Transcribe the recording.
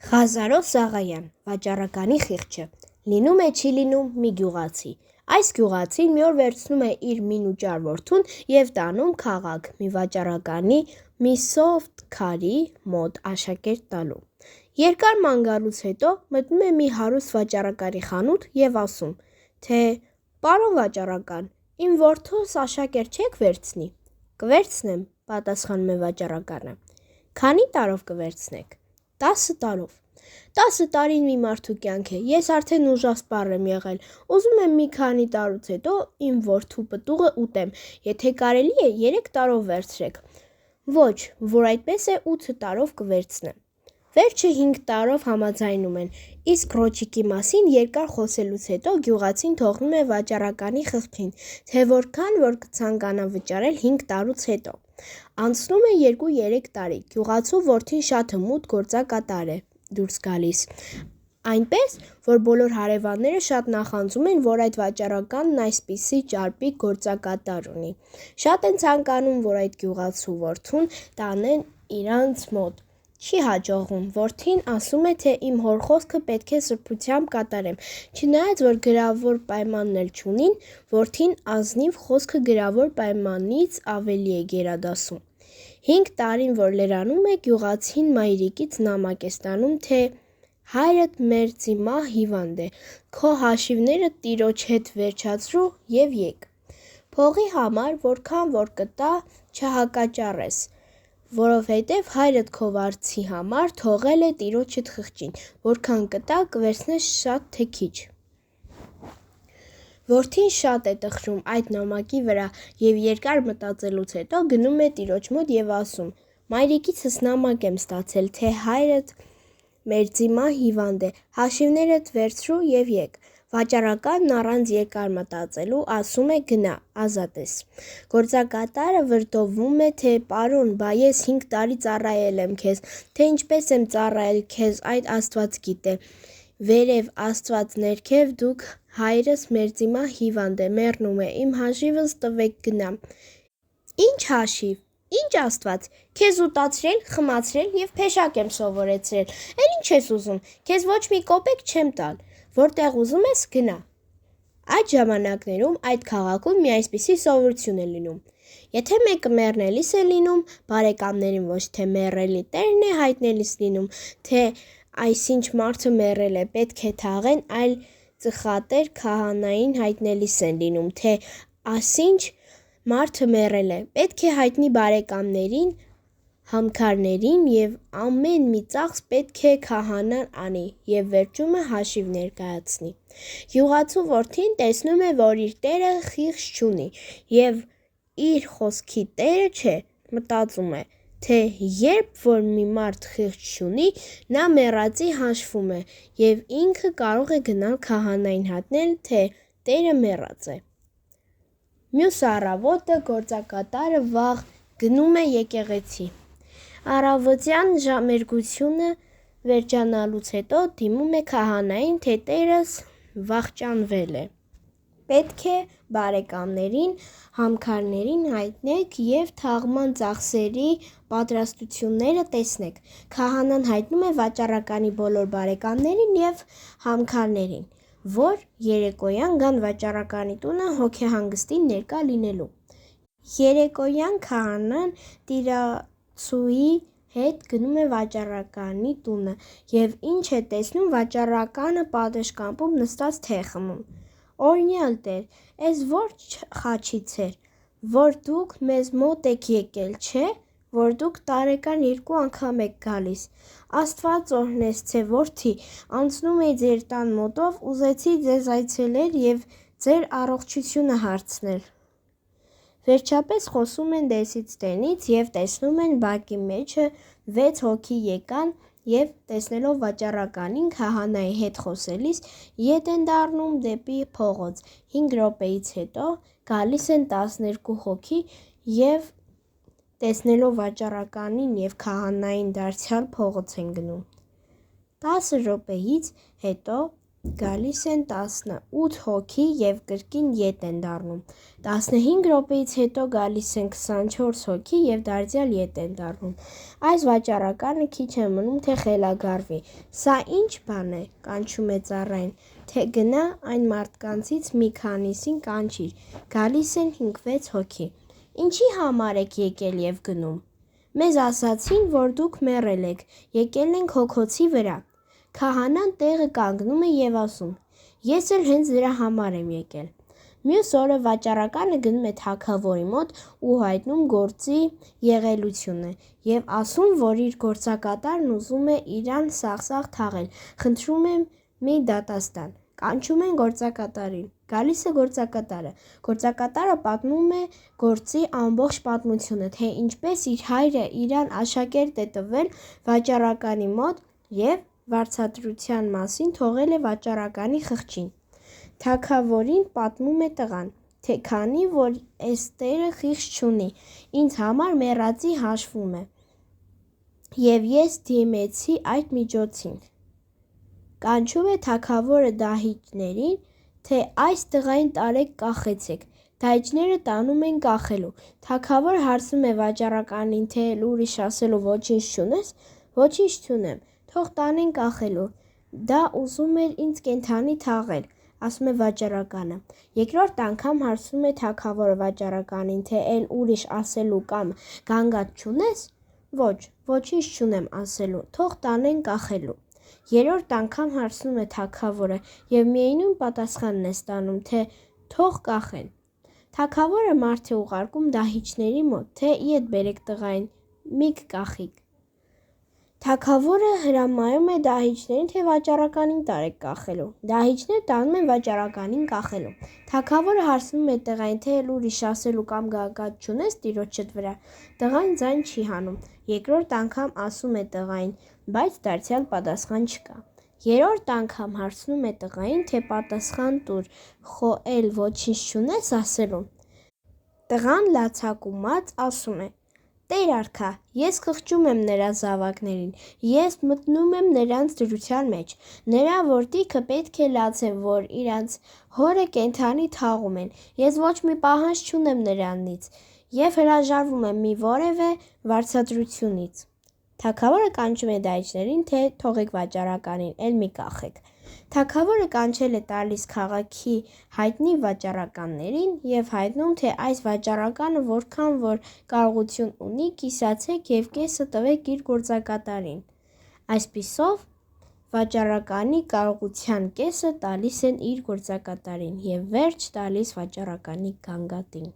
Ղազարով Սաղայան, վաճառականի խիղճը, լինում է չի լինում մի գյուղացի, այս գյուղացին մի օր վերցնում է իր մին ու ճար որդուն և տանում քաղաք մի վաճառականի մի սոфտ քարի մոտ աշակերտ տալու, երկար ման գալուց հետո մտնում է մի հարուստ վաճառականի խանութ և ասում, թե պարոն վաճառական, իմ որդուս աշակերտ չեք վերցնի, կվերցնեմ, պատասխանում է վաճառականը, քանի տարով կվերցնեք, 10 տարով, 10 տարին մի մարդու կյանք է, ես արդեն ուժասպառ եմ եղել, ուզում եմ մի քանի տարուց հետո իմ որդու պտուղը ուտեմ, եթե կարելի է 3 տարով վերցրեք, ոչ, որ այդպես է 8 տարով կվերցնեմ, վերջը 5 տարով համաձայնում են, իսկ ռոճիկի մասին երկար խոսելուց հետո գյուղացին թողնում է վաճառականի խղճին, թե որքան որ կցանկանա վճարել 5 տարուց հետո, անցնում է 2-3 տարի, գյուղացու որդին շատ հմուտ գործակատար է դուրս գալիս, այնպես, որ բոլոր հարևանները շատ նախանձում են, որ այդ վաճառականն այսպիսի ճարպիկ գործակատար ունի, շատ են ցանկանում, որ այդ գյուղացու որդուն տանեն իրանց մոտ, չի հաջողվում, որդին ասում է, թե իմ հոր խոսքը պետք է սրբությամբ կատարեմ, չնայած, որ գրավոր պայմանն էլ չունին, որդին ազնիվ խոսքը գրավոր պայմանից ավելի է գերադասում, 5 տարին, որ լրանում է, գյուղացին մայրիկից նամակ է ստանում, թե հայրդ մերձիմա հիվանդ է, քո հաշիվները տիրոջ հետ վերջացրու և եկ, փողի համար, որքան որ կտա, չհակաճառես, որովհետև հայրդ քո վարձի համար թողել է տիրոջդ խղճին, որքան կտա կվերցնես շատ թե քիչ, որդին շատ է տխրում այդ նամակի վրա և երկար մտածելուց հետո գնում է տիրոջ մոտ և ասում, մայրիկիցս նամակ եմ ստացել, թե հայրդ մերձիմա հիվանդ է, հաշիվներդ վերցրու և եկ, վաճառականն առանց երկար մտածելու ասում է գնա, ազատ ես, գործակատարը վրդովվում է, թե պարոն, բա ես 5 տարի ծառայել եմ քեզ, թե ինչպես եմ ծառայել քեզ այդ աստված գիտե, վերև աստված ներքև դուք հայրս մերձիմա հիվանդ է, մեռնում է, իմ հաշիվս տվեք գնամ, ինչ հաշիվ, ինչ աստված, քեզ ուտացրել, խմացրել և փեշակ եմ սովորեցրել, էլ ինչ ես ուզում, քեզ ոչ մի կոպեկ չեմ տալ, որտեղ ուզում ես գնա, այդ ժամանակներում այդ քաղաքում մի այսպիսի սովորություն է լինում, եթե մեկը մեռնելիս է լինում, բարեկամներին ոչ թե մեռելի տերն է հայտնելիս լինում, թե այսինչ մարդը մեռել է, պետք է թաղեն, այլ ծխատեր քահանային հայտնելիս են լինում, թե ասինչ մարդը մեռել է, պետք է հայտնի բարեկամներին, համքարներին և ամեն մի ծախս պետք է քահանան անի և վերջումը հաշիվ ներկայացնի, գյուղացու որդին տեսնում է, որ իր տերը խիղճ չունի և իր խոսքի տերը չէ, մտածում է, թե երբ որ մի մարդ խիղճ չունի, նա մեռածի հաշվում է և ինքը կարող է գնալ քահանային հայտնել, թե տերը մեռած է, մյուս առավոտը գործակատարը վաղ գնում է եկեղեցի, առավոտյան ժամերգությունը վերջանալուց հետո դիմում է քահանային, թե տերս վախճանվել է, պետք է բարեկամներին, համքարներին հայտնեք և թաղման ծախսերի պատրաստությունները տեսնեք, քահանան հայտնում է վաճառականի բոլոր բարեկամներին և համքարներին, որ երեկոյան գան վաճառականի տունը հոգեհանգստին ներկա լինելու, երեկոյան քահանան տիրացուի հետ գնում է վաճառականի տունը և ինչ է տեսնում վաճառականը պատշգամբում նստած թեյ է խմում, օրինյալ տեր, էս որ խաչից էր, որ դուք մեզ մոտ եք եկել, չէ, որ դուք տարեկան 2 անգամ եք գալիս, աստված օրհնեցցե որդի, անցնում էի ձեր տան մոտով, ուզեցի ձեզ այցելել և ձեր առողջությունը հարցնել, վերջապես խոսում են դեսից տենից և տեսնում են բակի մեջը 6 հոգի եկան և տեսնելով վաճառականին քահանայի հետ խոսելիս ետ են դառնում դեպի փողոց, 5 րոպեից հետո գալիս են 12 հոգի և տեսնելով վաճառականին և քահանային դարձյալ փողոց են գնում, 10 րոպեից հետո Գալիս են 18 հոգի և կրկին ետ են դառնում, 15 րոպեից հետո գալիս են 24 հոգի և դարձյալ ետ են դառնում, այս վաճառականը քիչ է մնում թե խելագարվի, սա ինչ բան է, կանչում է ծառային, թե գնա այն մարդկանցից մի քանիսին կանչիր, գալիս են 5-6 հոգի, ինչի համար եք եկել և գնում, մեզ ասացին, որ դուք մեռել եք, եկել ենք հոգոցի վրա, քահանան տեղը կանգնում է և ասում, ես էլ հենց դրա համար եմ եկել, մյուս օրը վաճառականը գնում է թագավորի մոտ ու հայտնում գործի եղելությունը և ասում, որ իր գործակատարն ուզում է իրան սաղ-սաղ թաղել, խնդրում է մի դատաստան, կանչում են գործակատարին, գալիս է գործակատարը պատմում է գործի ամբողջ պատմությունը, թե ինչպես իր հայրը իրան աշակերտ է տվել վաճառականի մոտ և վարձատրության մասին թողել է վաճառականի խղճին, թագավորին պատմում է տղան, թե քանի որ էս տերը խիղճ չունի, ինձ համար մեռածի հաշվում է, և ես դիմեցի այդ միջոցին, կանչում է թագավորը դահիճներին, թե այս տղային տարեք կախեցեք, դահիճները տանում են կախելու, թագավորը հարցնում է վաճառականին, թե էլ ուրիշ ասելու ոչինչ չունես, ոչինչ չունեմ, թող տանեն կախելու, դա ուզում էր ինձ կենդանի թաղել, ասում է վաճառականը, երկրորդ անգամ հարցնում է թագավորը վաճառականին, թե էլ ուրիշ ասելու կամ գանգատ չունես, ոչ, ոչինչ չունեմ ասելու, թող տանեն կախելու, երրորդ անգամ հարցնում է թագավորը և միայնույն պատասխանն է ստանում, թե թող կախեն, թագավորը մարդ է ուղարկում դահիճների մոտ, թե ետ բերեք տղային, մի կկախի, թագավորը հրամայում է դահիճներին, թե վաճառականին տարեք կախելու, դահիճները տանում են վաճառականին կախելու, թագավորը հարցնում է տղային, թե էլ ուրիշ ասելու կամ գանգատ չունես տիրոջդ վրա, տղան ձայն չի հանում, երկրորդ անգամ ասում է տղային, բայց դարձյալ պատասխան չկա, երրորդ անգամ հարցնում է տղային, թե պատասխան տուր, խո էլ ոչինչ չունես ասելու, տղան լացակումած ասում է, Տեր արքա, ես խղճում եմ նրա զավակներին, ես մտնում եմ նրանց դրության մեջ, նրա որդիքը պետք է լացեն, որ իրանց հորը կենդանի թաղում են, ես ոչ մի պահանջ չունեմ նրանից և հրաժարվում եմ մի որևէ վարձատրությունից, թագավորը կանչում է դահիճներին, թե թողեք վաճառականին, էլ մի կախեք, թագավորը կանչել է տալիս քաղաքի հայտնի վաճառականներին և հայտնում, թե այս վաճառականը որքան որ կարողություն ունի, կիսացեք և կեսը տվեք իր գործակատարին, այսպիսով վաճառականի կարողության կեսը տալիս են իր գործակատարին և վերջ տալիս վաճառականի գանգատին։